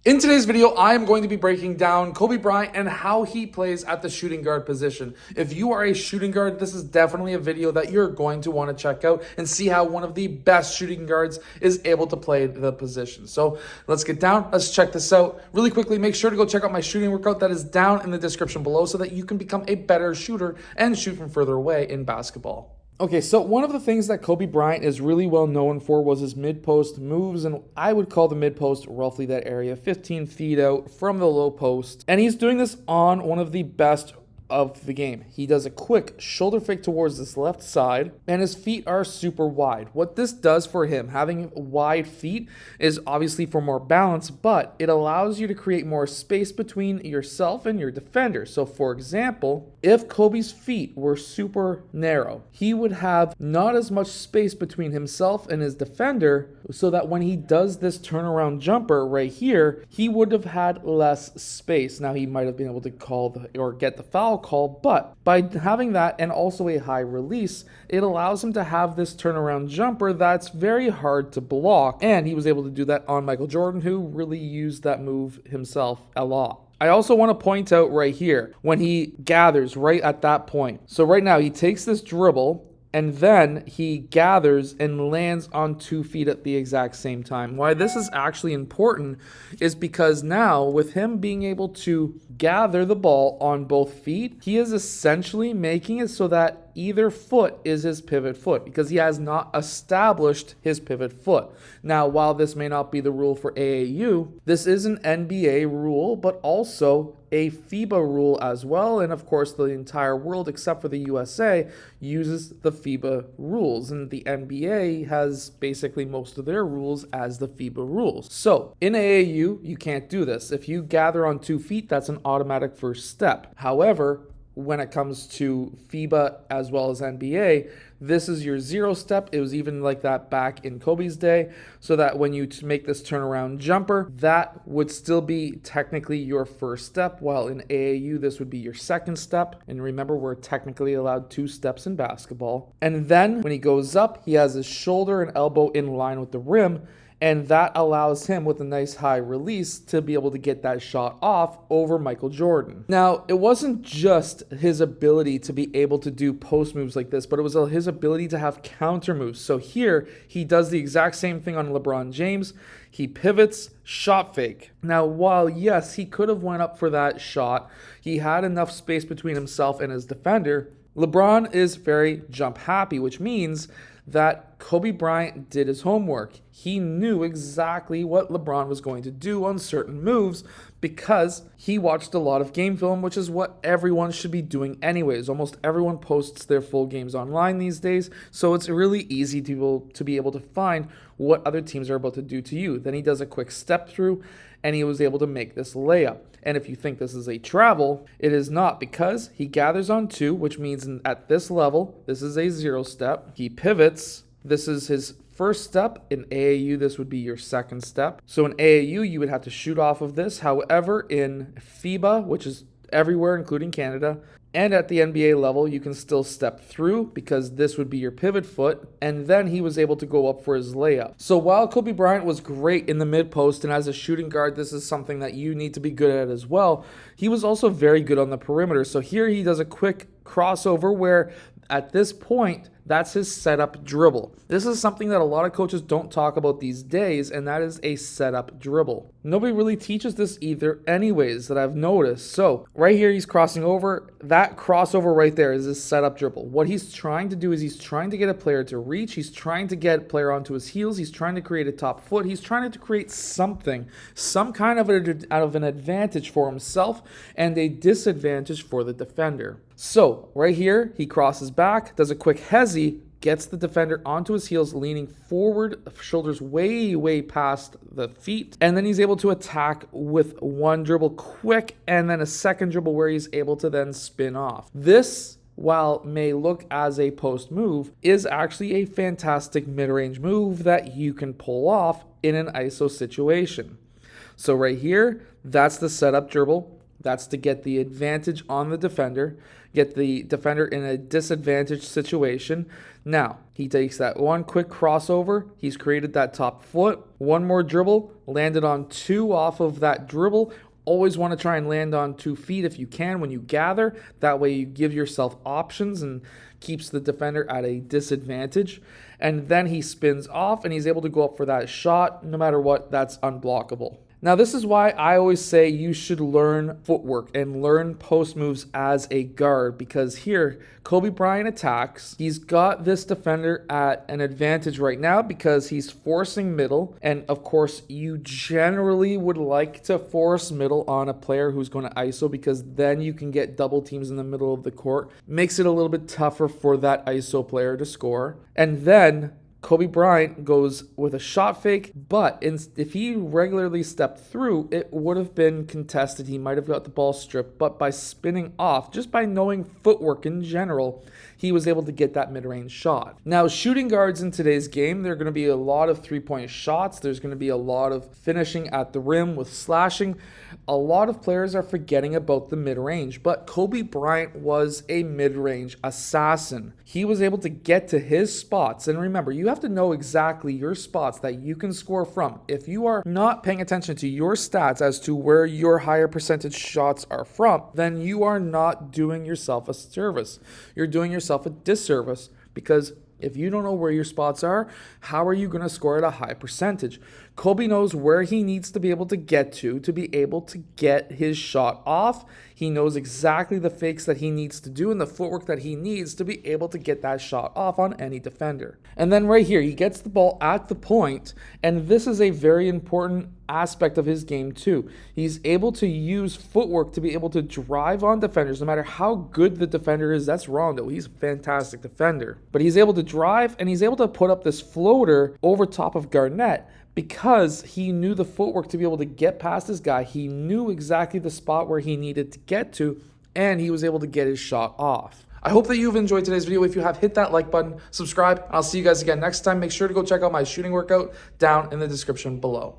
In today's video, I am going to be breaking down Kobe Bryant and how he plays at the shooting guard position. If you are a shooting guard, this is definitely a video that you're going to want to check out and see how one of the best shooting guards is able to play the position. So let's get down. Let's check this out really quickly. Make sure to go check out my shooting workout that is down in the description below so that you can become a better shooter and shoot from further away in basketball. Okay, so one of the things that Kobe Bryant is really well known for was his mid-post moves, and I would call the mid-post roughly that area, 15 feet out from the low post. And he's doing this on one of the best of the game. He does a quick shoulder fake towards this left side, and his feet are super wide. What this does for him, having wide feet, is obviously for more balance, but it allows you to create more space between yourself and your defender. So for example, if Kobe's feet were super narrow, he would have not as much space between himself and his defender, so that when he does this turnaround jumper right here, he would have had less space. Now he might have been able to call or get the foul call, but by having that and also a high release, it allows him to have this turnaround jumper that's very hard to block, and he was able to do that on Michael Jordan, who really used that move himself a lot. I also want to point out right here when he gathers right at that point. So right now he takes this dribble and then he gathers and lands on 2 feet at the exact same time. Why this is actually important is because now with him being able to gather the ball on both feet, he is essentially making it so that either foot is his pivot foot because he has not established his pivot foot. Now, while this may not be the rule for AAU, this is an NBA rule, but also a FIBA rule as well. And of course, the entire world, except for the USA, uses the FIBA rules. And the NBA has basically most of their rules as the FIBA rules. So in AAU, you can't do this. If you gather on 2 feet, that's an automatic first step. However, when it comes to FIBA as well as NBA, this is your 0 step. It was even like that back in Kobe's day, so that when you make this turnaround jumper, that would still be technically your first step, while in AAU, this would be your second step. And remember, we're technically allowed 2 steps in basketball. And then when he goes up, he has his shoulder and elbow in line with the rim, and that allows him, with a nice high release, to be able to get that shot off over Michael Jordan. Now, it wasn't just his ability to be able to do post moves like this, but it was his ability to have counter moves. So here, he does the exact same thing on LeBron James. He pivots, shot fake. Now, while yes, he could have went up for that shot, he had enough space between himself and his defender. LeBron is very jump happy, which means that Kobe Bryant did his homework. He knew exactly what LeBron was going to do on certain moves because he watched a lot of game film, which is what everyone should be doing anyways. Almost everyone posts their full games online these days, so it's really easy to be able to find what other teams are about to do to you. Then he does a quick step through, and he was able to make this layup. And if you think this is a travel, it is not, because he gathers on 2, which means at this level, this is a 0 step. He pivots. This is his first step. In AAU, this would be your second step. So in AAU, you would have to shoot off of this. However, in FIBA, which is everywhere, including Canada, and at the NBA level, you can still step through because this would be your pivot foot. And then he was able to go up for his layup. So while Kobe Bryant was great in the mid post, and as a shooting guard, this is something that you need to be good at as well, he was also very good on the perimeter. So here he does a quick crossover where at this point, that's his setup dribble. This is something that a lot of coaches don't talk about these days, and that is a setup dribble. Nobody really teaches this either anyways that I've noticed. So right here, he's crossing over. That crossover right there is his setup dribble. What he's trying to do is he's trying to get a player to reach. He's trying to get a player onto his heels. He's trying to create a top foot. He's trying to create something, some kind of an advantage for himself and a disadvantage for the defender. So right here, he crosses back, does a quick hezzy, gets the defender onto his heels, leaning forward, shoulders way past the feet, and then he's able to attack with one dribble quick, and then a second dribble where he's able to then spin off. This, while may look as a post move, is actually a fantastic mid-range move that you can pull off in an ISO situation. So right here, that's the setup dribble. That's to get the advantage on the defender. get the defender in a disadvantaged situation. Now, he takes that one quick crossover. He's created that top foot. One more dribble, landed on 2 off of that dribble. Always want to try and land on 2 feet if you can when you gather. That way you give yourself options and keeps the defender at a disadvantage. And then he spins off and he's able to go up for that shot. No matter what, that's unblockable. Now, this is why I always say you should learn footwork and learn post moves as a guard, because here, Kobe Bryant attacks. He's got this defender at an advantage right now because he's forcing middle. And of course, you generally would like to force middle on a player who's going to ISO, because then you can get double teams in the middle of the court. Makes it a little bit tougher for that ISO player to score. And then Kobe Bryant goes with a shot fake, but if he regularly stepped through, it would have been contested. He might have got the ball stripped, but by spinning off, just by knowing footwork in general, he was able to get that mid-range shot. Now, shooting guards in today's game, there are going to be a lot of three-point shots. There's going to be a lot of finishing at the rim with slashing. A lot of players are forgetting about the mid-range, but Kobe Bryant was a mid-range assassin. He was able to get to his spots, and remember, you have to know exactly your spots that you can score from. If you are not paying attention to your stats as to where your higher percentage shots are from, then you are not doing yourself a service. You're doing yourself a disservice, because if you don't know where your spots are, how are you going to score at a high percentage? Kobe knows where he needs to be able to get to be able to get his shot off. He knows exactly the fakes that he needs to do and the footwork that he needs to be able to get that shot off on any defender. And then right here, he gets the ball at the point, and this is a very important aspect of his game too. He's able to use footwork to be able to drive on defenders, no matter how good the defender is. That's Rondo. He's a fantastic defender. But he's able to drive, and he's able to put up this floater over top of Garnett, because he knew the footwork to be able to get past this guy. He knew exactly the spot where he needed to get to, and he was able to get his shot off. I hope that you've enjoyed today's video. If you have, hit that like button, subscribe, and I'll see you guys again next time. Make sure to go check out my shooting workout down in the description below.